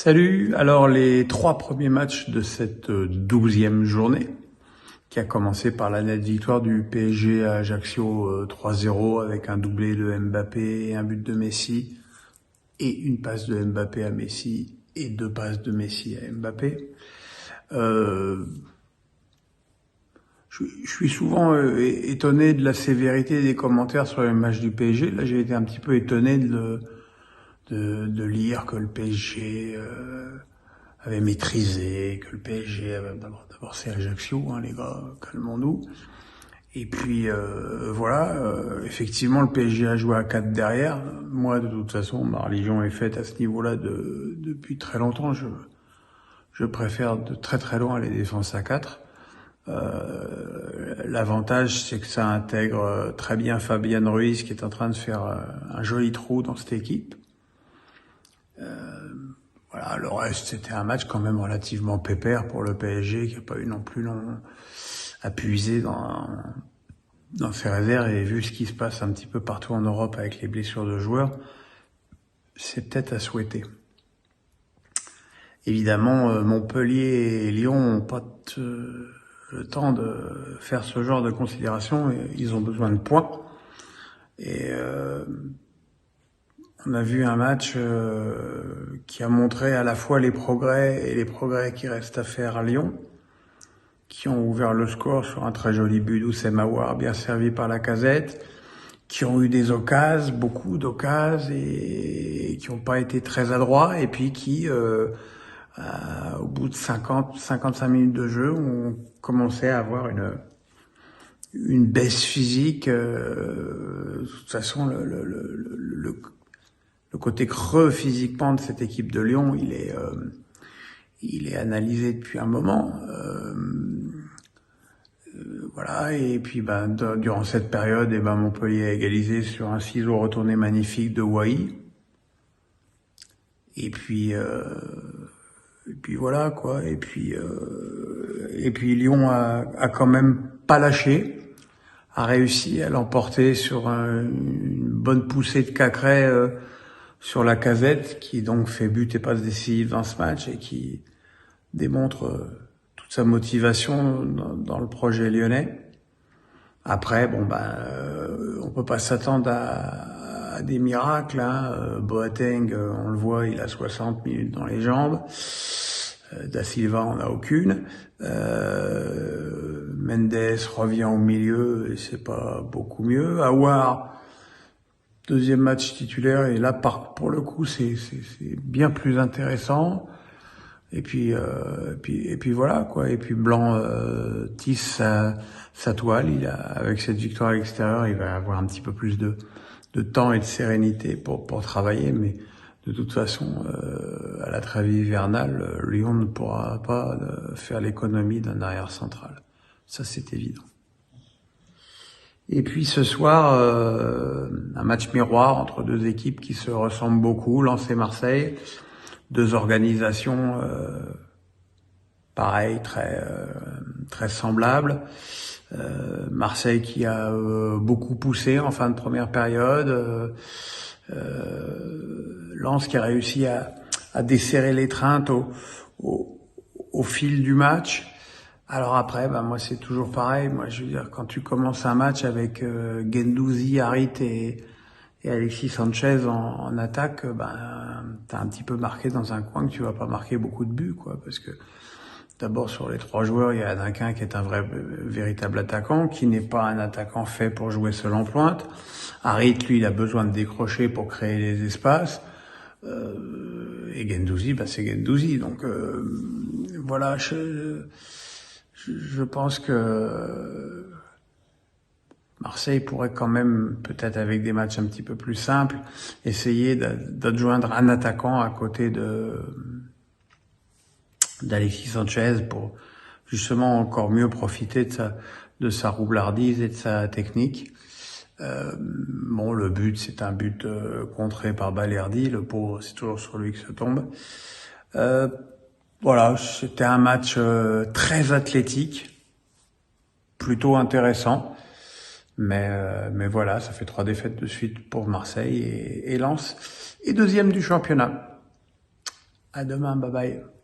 Salut, alors les 3 premiers matchs de cette 12e journée, qui a commencé par la nette victoire du PSG à Ajaccio 3-0 avec un doublé de Mbappé et un but de Messi, et une passe de Mbappé à Messi et 2 passes de Messi à Mbappé. Je suis souvent étonné de la sévérité des commentaires sur les matchs du PSG. Là, j'ai été un petit peu étonné de lire que le PSG avait maîtrisé, que le PSG avait d'abord c'est Ajaccio, hein, les gars, calmons-nous. Et puis voilà, effectivement le PSG a joué à 4 derrière. Moi de toute façon, ma religion est faite à ce niveau-là depuis très longtemps. Je préfère de très très loin les défenses à 4. L'avantage, c'est que ça intègre très bien Fabian Ruiz, qui est en train de faire un joli trou dans cette équipe. Voilà, le reste, c'était un match quand même relativement pépère pour le PSG, qui n'a pas eu non plus à puiser dans ses réserves, et vu ce qui se passe un petit peu partout en Europe avec les blessures de joueurs, c'est peut-être à souhaiter. Évidemment, Montpellier et Lyon n'ont pas le temps de faire ce genre de considération, et ils ont besoin de points. Et on a vu un match qui a montré à la fois les progrès et les progrès qui restent à faire à Lyon, qui ont ouvert le score sur un très joli but d'Oussem Aouar, bien servi par Lacazette, qui ont eu des occasions, beaucoup d'occasions, et qui n'ont pas été très adroits, et puis qui, au bout de 55 minutes de jeu, ont commencé à avoir une baisse physique. De toute façon, le côté creux physiquement de cette équipe de Lyon, il est analysé depuis un moment. Voilà, et puis durant cette période, Montpellier a égalisé sur un ciseau retourné magnifique de Wai. Et puis voilà quoi. Et puis Lyon a quand même pas lâché, a réussi à l'emporter sur une bonne poussée de Cacré sur Lacazette, qui donc fait but et passe décisive dans ce match, et qui démontre toute sa motivation dans le projet lyonnais. Après, on peut pas s'attendre à des miracles, hein. Boateng, on le voit, il a 60 minutes dans les jambes. Da Silva en a aucune. Mendes revient au milieu et c'est pas beaucoup mieux. Aouar, deuxième match titulaire, et là pour le coup c'est bien plus intéressant. Et puis voilà quoi. Et puis Blanc tisse sa toile. Avec cette victoire à l'extérieur, il va avoir un petit peu plus de temps et de sérénité pour travailler. Mais de toute façon, à la trêve hivernale, Lyon ne pourra pas faire l'économie d'un arrière central. Ça, c'est évident. Et puis ce soir, un match miroir entre deux équipes qui se ressemblent beaucoup, Lens et Marseille. Deux organisations pareilles, très semblables. Marseille qui a beaucoup poussé en fin de première période. Lens qui a réussi à desserrer l'étreinte au fil du match. Alors après, moi c'est toujours pareil. Moi je veux dire, quand tu commences un match avec Guendouzi, Harit et Alexis Sanchez en attaque, t'as un petit peu marqué dans un coin que tu vas pas marquer beaucoup de buts, quoi, parce que d'abord sur les 3 joueurs, il y en a qu'un qui est un véritable attaquant, qui n'est pas un attaquant fait pour jouer seul en pointe. Harit, lui, il a besoin de décrocher pour créer les espaces. Et Guendouzi, c'est Guendouzi. Donc voilà, je pense que Marseille pourrait quand même, peut-être avec des matchs un petit peu plus simples, essayer d'adjoindre un attaquant à côté d'Alexis Sanchez pour justement encore mieux profiter de sa roublardise et de sa technique. Le but, c'est un but contré par Balerdi, le pauvre, c'est toujours sur lui que ça tombe. Voilà, c'était un match très athlétique, plutôt intéressant. Mais voilà, ça fait 3 défaites de suite pour Marseille et Lens, et deuxième du championnat. À demain, bye bye.